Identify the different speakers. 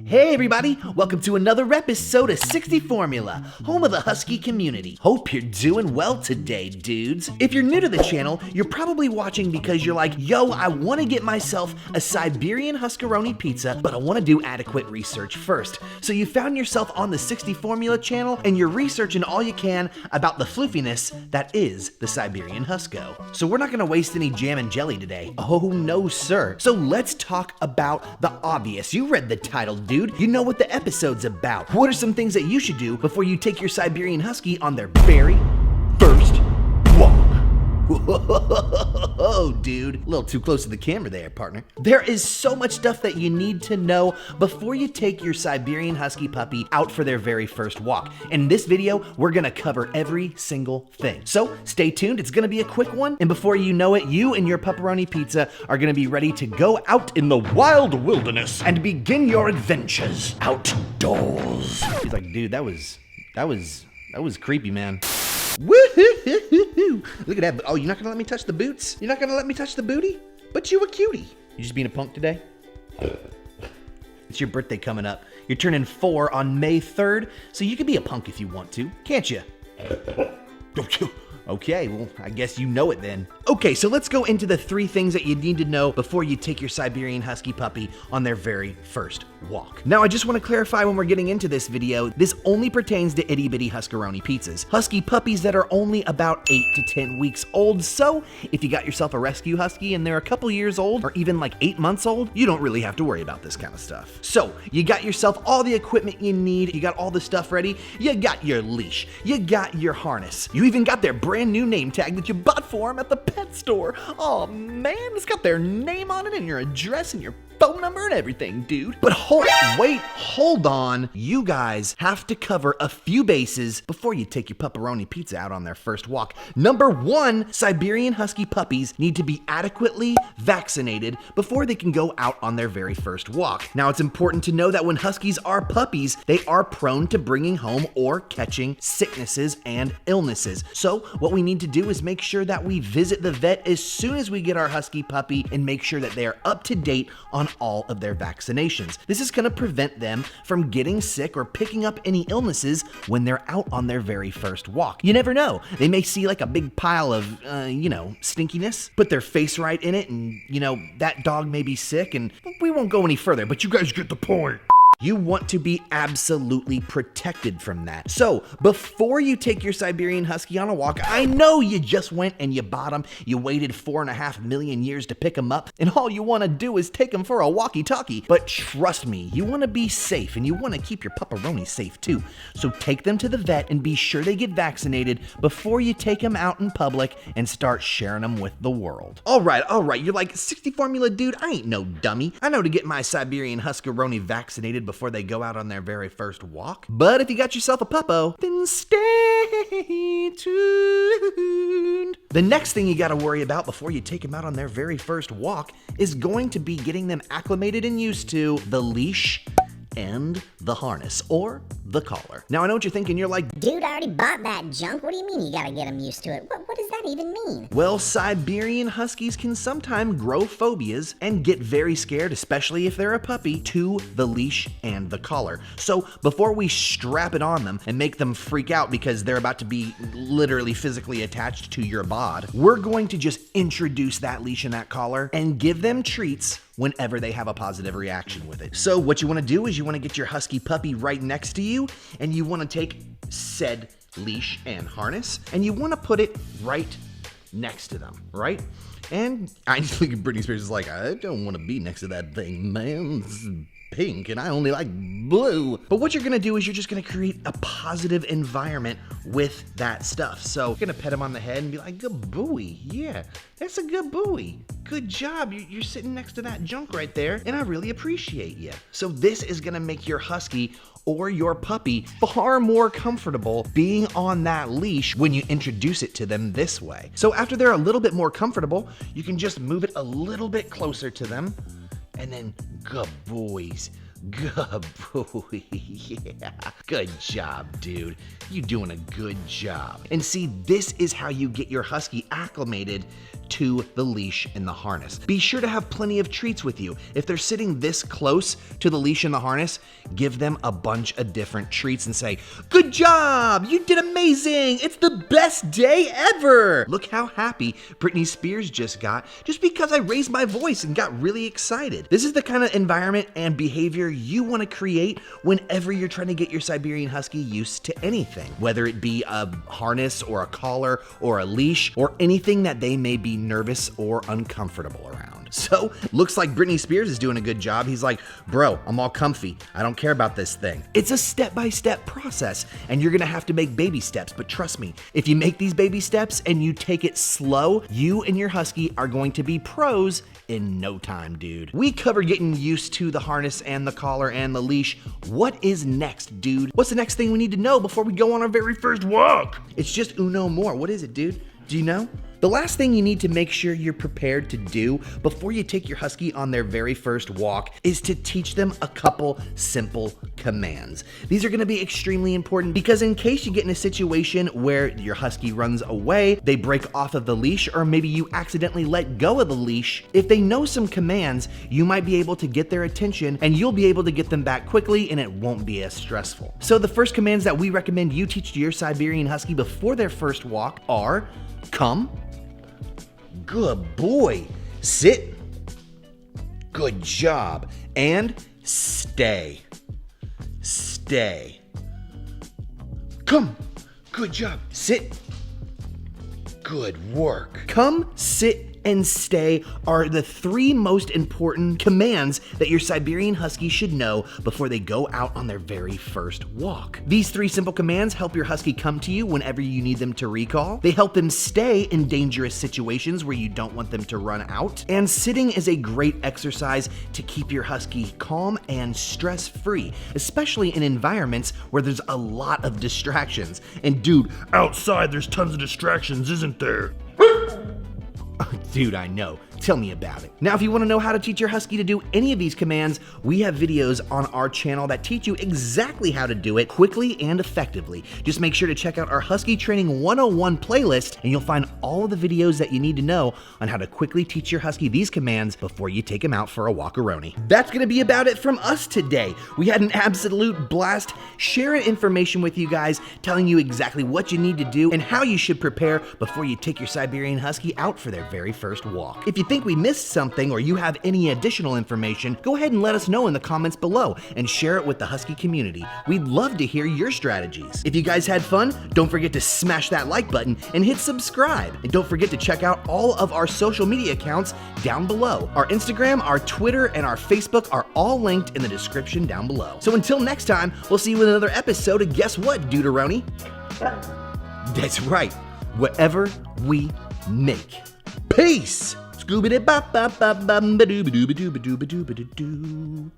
Speaker 1: Hey everybody, welcome to another episode of 60 Formula, home of the Husky community. Hope you're doing well today, dudes. If you're new to the channel, you're probably watching because you're like, yo, I want to get myself a Siberian Huskaroni pizza, but I want to do adequate research first. So you found yourself on the 60 Formula channel and you're researching all you can about the floofiness that is the Siberian Husko. So we're not going to waste any jam and jelly today. Oh no, sir. So let's talk about the obvious. You read the title, dude. You know what the episode's about. What are some things that you should do before you take your Siberian Husky on their very first walk? Whoa, dude. A little too close to the camera there, partner. There is so much stuff that you need to know before you take your Siberian Husky puppy out for their very first walk. In this video, we're gonna cover every single thing. So stay tuned, it's gonna be a quick one, and before you know it, you and your pepperoni pizza are gonna be ready to go out in the wild wilderness and begin your adventures outdoors. He's like, dude, that was creepy, man. Woo-hoo-hoo-hoo-hoo. Look at that. Oh, you're not gonna let me touch the boots? You're not gonna let me touch the booty? But you a cutie. You just being a punk today? It's your birthday coming up. You're turning 4 on May 3rd, so you can be a punk if you want to, can't you? Okay, well, I guess you know it then. Okay, so let's go into the 3 things that you need to know before you take your Siberian Husky puppy on their very first walk. Now, I just want to clarify when we're getting into this video, this only pertains to itty-bitty Huskaroni pizzas. Husky puppies that are only about 8 to 10 weeks old, so if you got yourself a rescue Husky and they're a couple years old, or even like 8 months old, you don't really have to worry about this kind of stuff. So, you got yourself all the equipment you need, you got all the stuff ready, you got your leash, you got your harness, you even got their brand new name tag that you bought for them at the pet store. Oh man, it's got their name on it and your address and your phone number and everything, dude. But hold on. You guys have to cover a few bases before you take your pepperoni pizza out on their first walk. Number 1, Siberian Husky puppies need to be adequately vaccinated before they can go out on their very first walk. Now, it's important to know that when Huskies are puppies, they are prone to bringing home or catching sicknesses and illnesses. So what we need to do is make sure that we visit the vet as soon as we get our Husky puppy and make sure that they are up to date on all of their vaccinations. This is going to prevent them from getting sick or picking up any illnesses when they're out on their very first walk. You never know. They may see like a big pile of, stinkiness, put their face right in it, and, that dog may be sick, and we won't go any further, but you guys get the point. You want to be absolutely protected from that. So before you take your Siberian Husky on a walk, I know you just went and you bought him, you waited 4.5 million years to pick him up, and all you want to do is take him for a walkie-talkie. But trust me, you want to be safe and you want to keep your pepperoni safe too. So take them to the vet and be sure they get vaccinated before you take them out in public and start sharing them with the world. All right, you're like, 60 Formula dude, I ain't no dummy. I know to get my Siberian Huskaroni vaccinated before they go out on their very first walk. But if you got yourself a puppo, then stay tuned. The next thing you got to worry about before you take them out on their very first walk is going to be getting them acclimated and used to the leash and the harness, or the collar. Now, I know what you're thinking. You're like,
Speaker 2: dude, I already bought that junk. What do you mean you gotta get them used to it? What does that even mean?
Speaker 1: Well, Siberian Huskies can sometimes grow phobias and get very scared, especially if they're a puppy, to the leash and the collar. So before we strap it on them and make them freak out because they're about to be literally physically attached to your bod, we're going to just introduce that leash and that collar and give them treats whenever they have a positive reaction with it. So what you want to do is you want to get your Husky puppy right next to you, and you want to take said leash and harness, and you want to put it right next to them, right? And I just think Britney Spears is like, I don't want to be next to that thing, man. This is pink and I only like blue. But what you're gonna do is you're just gonna create a positive environment with that stuff. So you're gonna pet him on the head and be like, good buoy. Yeah, that's a good buoy. Good job. You're sitting next to that junk right there, and I really appreciate you. So this is gonna make your Husky or your puppy far more comfortable being on that leash when you introduce it to them this way. So after they're a little bit more comfortable, you can just move it a little bit closer to them, and then good boys. Good boy. Yeah. Good job, dude. You're doing a good job. And see, this is how you get your Husky acclimated to the leash and the harness. Be sure to have plenty of treats with you. If they're sitting this close to the leash and the harness, give them a bunch of different treats and say, good job, you did amazing, it's the best day ever. Look how happy Britney Spears just got just because I raised my voice and got really excited. This is the kind of environment and behavior you want to create whenever you're trying to get your Siberian Husky used to anything, whether it be a harness or a collar or a leash or anything that they may be nervous or uncomfortable around. So, looks like Britney Spears is doing a good job. He's like, bro, I'm all comfy. I don't care about this thing. It's a step-by-step process, and you're gonna have to make baby steps, but trust me, if you make these baby steps and you take it slow, you and your Husky are going to be pros in no time, dude. We covered getting used to the harness and the collar and the leash. What is next, dude? What's the next thing we need to know before we go on our very first walk? It's just uno more. What is it, dude? Do you know? The last thing you need to make sure you're prepared to do before you take your Husky on their very first walk is to teach them a couple simple commands. These are going to be extremely important because in case you get in a situation where your Husky runs away, they break off of the leash, or maybe you accidentally let go of the leash, if they know some commands, you might be able to get their attention and you'll be able to get them back quickly and it won't be as stressful. So the first commands that we recommend you teach to your Siberian Husky before their first walk are come. Good boy. Sit. Good job. And stay. Stay. Come. Good job. Sit. Good work. Come, sit, and stay are the three most important commands that your Siberian Husky should know before they go out on their very first walk. These three simple commands help your Husky come to you whenever you need them to recall. They help them stay in dangerous situations where you don't want them to run out. And sitting is a great exercise to keep your Husky calm and stress-free, especially in environments where there's a lot of distractions. And dude, outside there's tons of distractions, isn't there? Dude, I know. Tell me about it. Now, if you want to know how to teach your Husky to do any of these commands, we have videos on our channel that teach you exactly how to do it quickly and effectively. Just make sure to check out our Husky Training 101 playlist, and you'll find all of the videos that you need to know on how to quickly teach your Husky these commands before you take him out for a walk-a-roni. That's going to be about it from us today. We had an absolute blast sharing information with you guys, telling you exactly what you need to do and how you should prepare before you take your Siberian Husky out for their very first walk. If you think we missed something or you have any additional information, go ahead and let us know in the comments below and share it with the Husky community. We'd love to hear your strategies. If you guys had fun, don't forget to smash that like button and hit subscribe. And don't forget to check out all of our social media accounts down below. Our Instagram, our Twitter, and our Facebook are all linked in the description down below. So until next time, we'll see you in another episode of Guess What, Duderoni? That's right, whatever we make. Peace! Scooby-Doo-ba-ba-ba-ba-ba-doo-ba-doo-ba-doo-ba-doo-ba-doo-ba-doo.